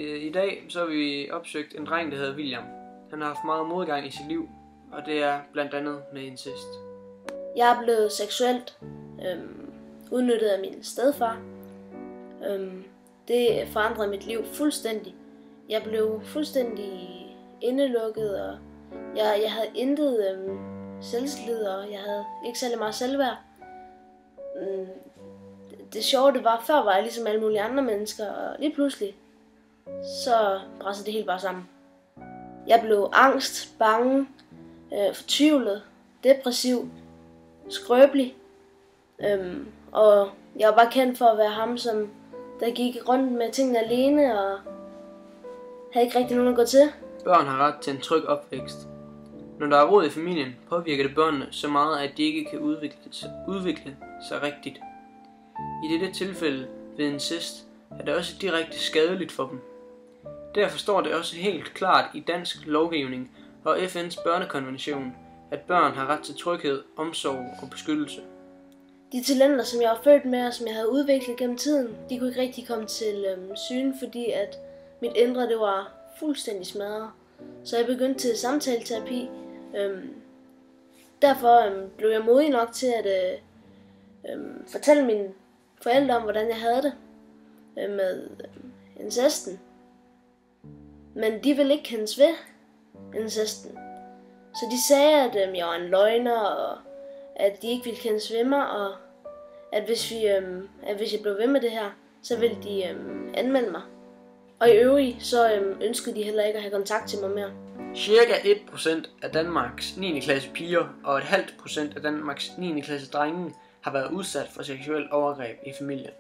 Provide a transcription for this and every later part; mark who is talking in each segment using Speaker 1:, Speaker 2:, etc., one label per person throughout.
Speaker 1: I dag så har vi opsøgt en dreng, der hedder William. Han har haft meget modgang i sit liv, og det er blandt andet med incest.
Speaker 2: Jeg er blevet seksuelt udnyttet af min stedfar. Det forandrede mit liv fuldstændig. Jeg blev fuldstændig indelukket, og jeg havde intet selvtillid, og jeg havde ikke særlig meget selvværd. Det sjove det var, før var jeg ligesom alle mulige andre mennesker, og lige pludselig, så brændte det helt bare sammen. Jeg blev angst, bange, fortvivlet, depressiv, skrøbelig, og jeg var bare kendt for at være ham, som der gik rundt med tingene alene, og havde ikke rigtig nogen at gå til.
Speaker 1: Børn har ret til en tryg opvækst. Når der er rod i familien, påvirker det børnene så meget, at de ikke kan udvikle sig rigtigt. I dette tilfælde ved incest er det også direkte skadeligt for dem. Derfor står det også helt klart i dansk lovgivning og FN's børnekonvention, at børn har ret til tryghed, omsorg og beskyttelse.
Speaker 2: De talenter, som jeg var født med og som jeg havde udviklet gennem tiden, de kunne ikke rigtig komme til syne, fordi at mit indre det var fuldstændig smadret. Så jeg begyndte til samtaleterapi. Derfor blev jeg modig nok til at fortælle mine forældre om, hvordan jeg havde det med incesten. Men de ville ikke kendes ved incesten. Så de sagde, at jeg var en løgner, og at de ikke ville kendes ved mig, og at hvis jeg blev ved med det her, så ville de anmelde mig. Og i øvrigt, så ønskede de heller ikke at have kontakt til mig mere.
Speaker 1: Cirka 1% af Danmarks 9. klasse piger og 0,5% af Danmarks 9. klasse drenge har været udsat for seksuelt overgreb i familien.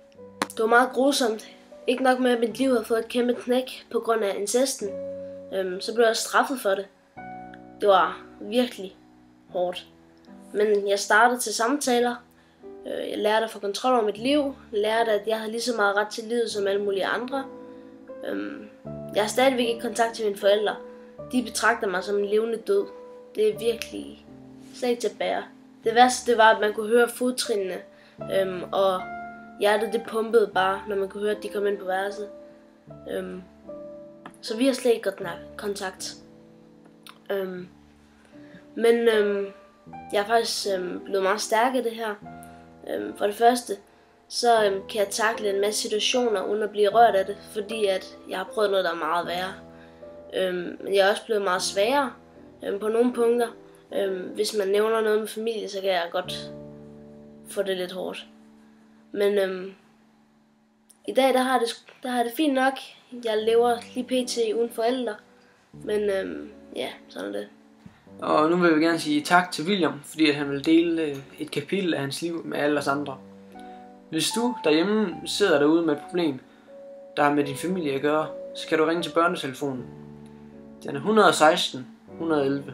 Speaker 2: Det var meget grusomt. Ikke nok med, at mit liv havde fået et kæmpe knæk på grund af incesten. Så blev jeg straffet for det. Det var virkelig hårdt. Men jeg startede til samtaler. Jeg lærte at få kontrol over mit liv. Lærte, at jeg havde lige så meget ret til livet som alle mulige andre. Jeg har stadigvæk ikke kontakt til mine forældre. De betragter mig som en levende død. Det er virkelig slet ikke til at bære. Det værste det var, at man kunne høre fodtrinene, og hjertet det pumpede bare, når man kunne høre, at de kom ind på værelset. Så vi har slet ikke godt kontakt. Men jeg er faktisk blevet meget stærk i det her. For det første, så kan jeg takle en masse situationer uden at blive rørt af det, fordi at jeg har prøvet noget, der er meget værre. Men jeg er også blevet meget sværere på nogle punkter. Hvis man nævner noget med familie, så kan jeg godt få det lidt hårdt. Men i dag der har jeg det fint nok. Jeg lever lige pt. Uden forældre. Men ja, sådan er det.
Speaker 1: Og nu vil vi gerne sige tak til William, fordi at han vil dele et kapitel af hans liv med alle os andre. Hvis du derhjemme sidder derude med et problem, der har med din familie at gøre, så kan du ringe til børnetelefonen. Den er 116 111.